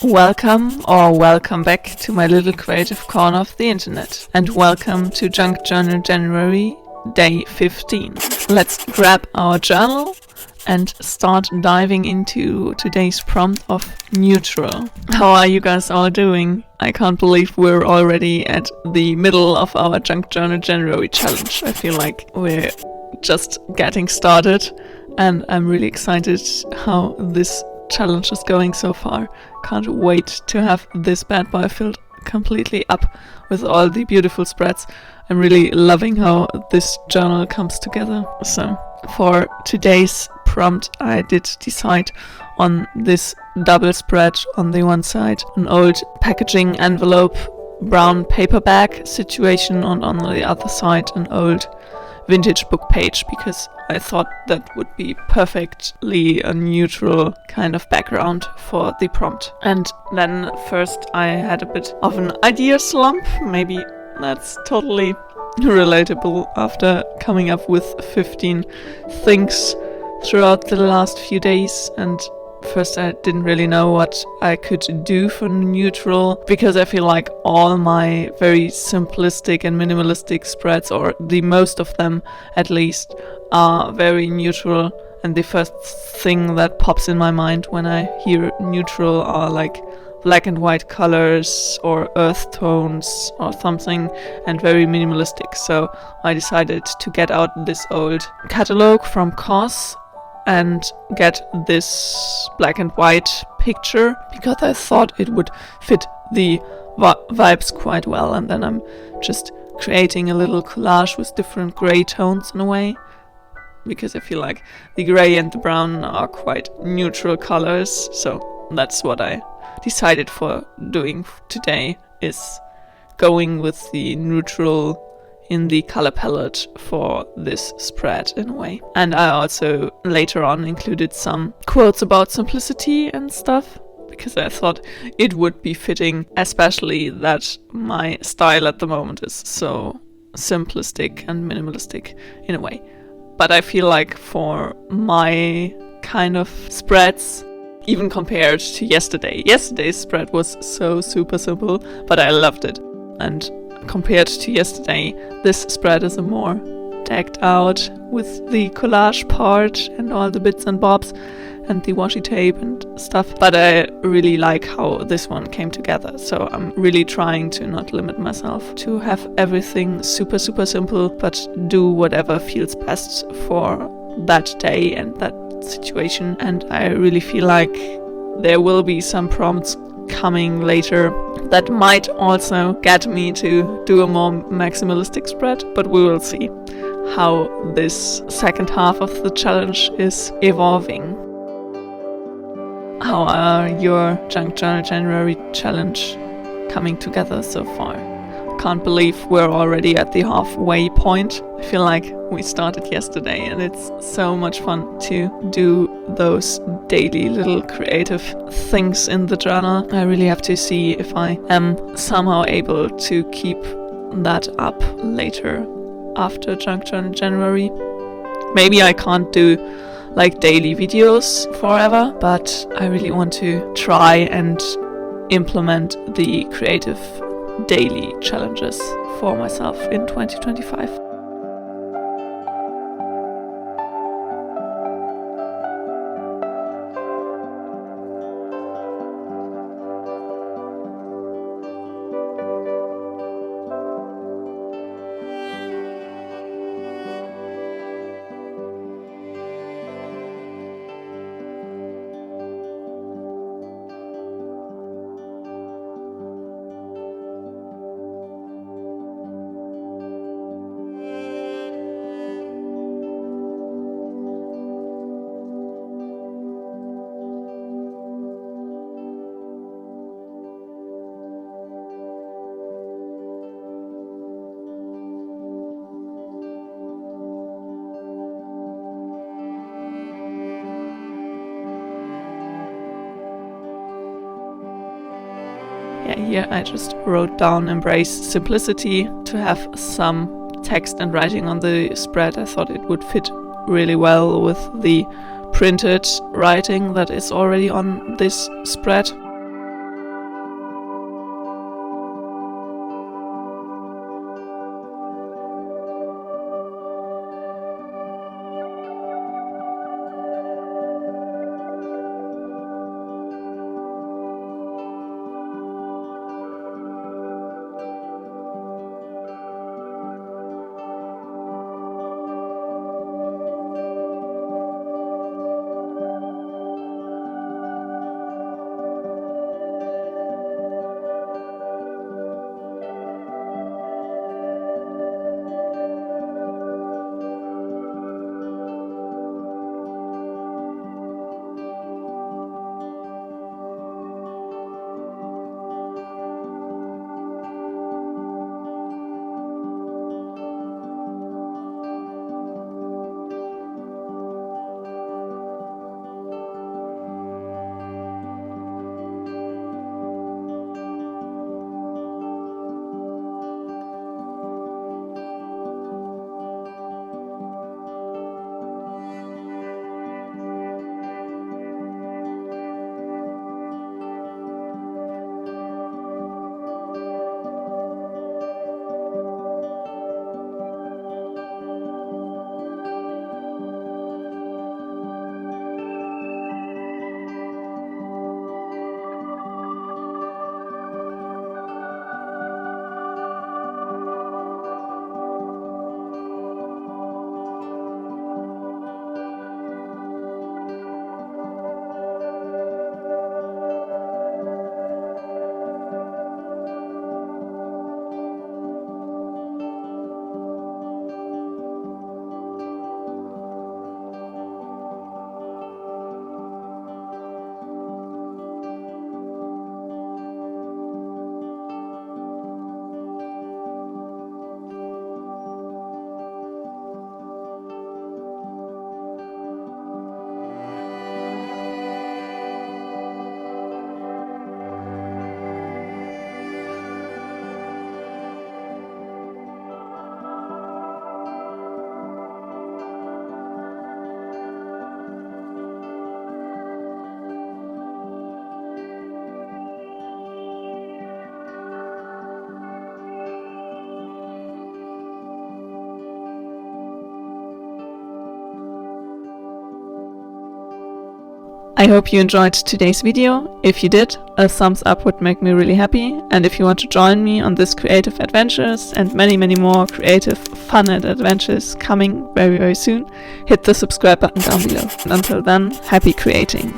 Welcome or welcome back to my little creative corner of the internet. And welcome to Junk Journal January, day 15. Let's grab our journal and start diving into today's prompt of neutral. How are you guys all doing? I can't believe we're already at the middle of our Junk Journal January challenge. I feel like we're just getting started and I'm really excited how this challenge is going so far. Can't wait to have this bad boy filled completely up with all the beautiful spreads. I'm really loving how this journal comes together. So for today's prompt I did decide on this double spread on the one side, an old packaging envelope, brown paper bag situation, and on the other side an old vintage book page, because I thought that would be perfectly a neutral kind of background for the prompt. And then first I had a bit of an idea slump. Maybe that's totally relatable after coming up with 15 things throughout the last few days. And first I didn't really know what I could do for neutral, because I feel like all my very simplistic and minimalistic spreads, or the most of them at least, are very neutral. And the first thing that pops in my mind when I hear neutral are like black and white colors or earth tones or something, and very minimalistic. So I decided to get out this old catalog from COS and get this black and white picture, because I thought it would fit the vibes quite well. And then I'm just creating a little collage with different gray tones in a way, because I feel like the gray and the brown are quite neutral colors. So that's what I decided for doing today, is going with the neutral in the color palette for this spread in a way. And I also later on included some quotes about simplicity and stuff, because I thought it would be fitting, especially that my style at the moment is so simplistic and minimalistic in a way. But I feel like for my kind of spreads, even compared to yesterday's spread was so super simple, but I loved it. And compared to yesterday, this spread is a more decked out with the collage part and all the bits and bobs and the washi tape and stuff. But I really like how this one came together. So I'm really trying to not limit myself, to have everything super, super simple, but do whatever feels best for that day and that situation. And I really feel like there will be some prompts coming later that might also get me to do a more maximalistic spread, but we will see how this second half of the challenge is evolving. How are your Junk Journal January challenge coming together so far? Can't believe we're already at the halfway point. I feel like we started yesterday, and it's so much fun to do those daily little creative things in the journal. I really have to see if I am somehow able to keep that up later after Junk Journal January. Maybe I can't do like daily videos forever, but I really want to try and implement the creative daily challenges for myself in 2025. Here I just wrote down embrace simplicity to have some text and writing on the spread. I thought it would fit really well with the printed writing that is already on this spread. I hope you enjoyed today's video. If you did, a thumbs up would make me really happy. And if you want to join me on this creative adventures and many more creative fun and adventures coming very soon, hit the subscribe button down below. And until then, happy creating!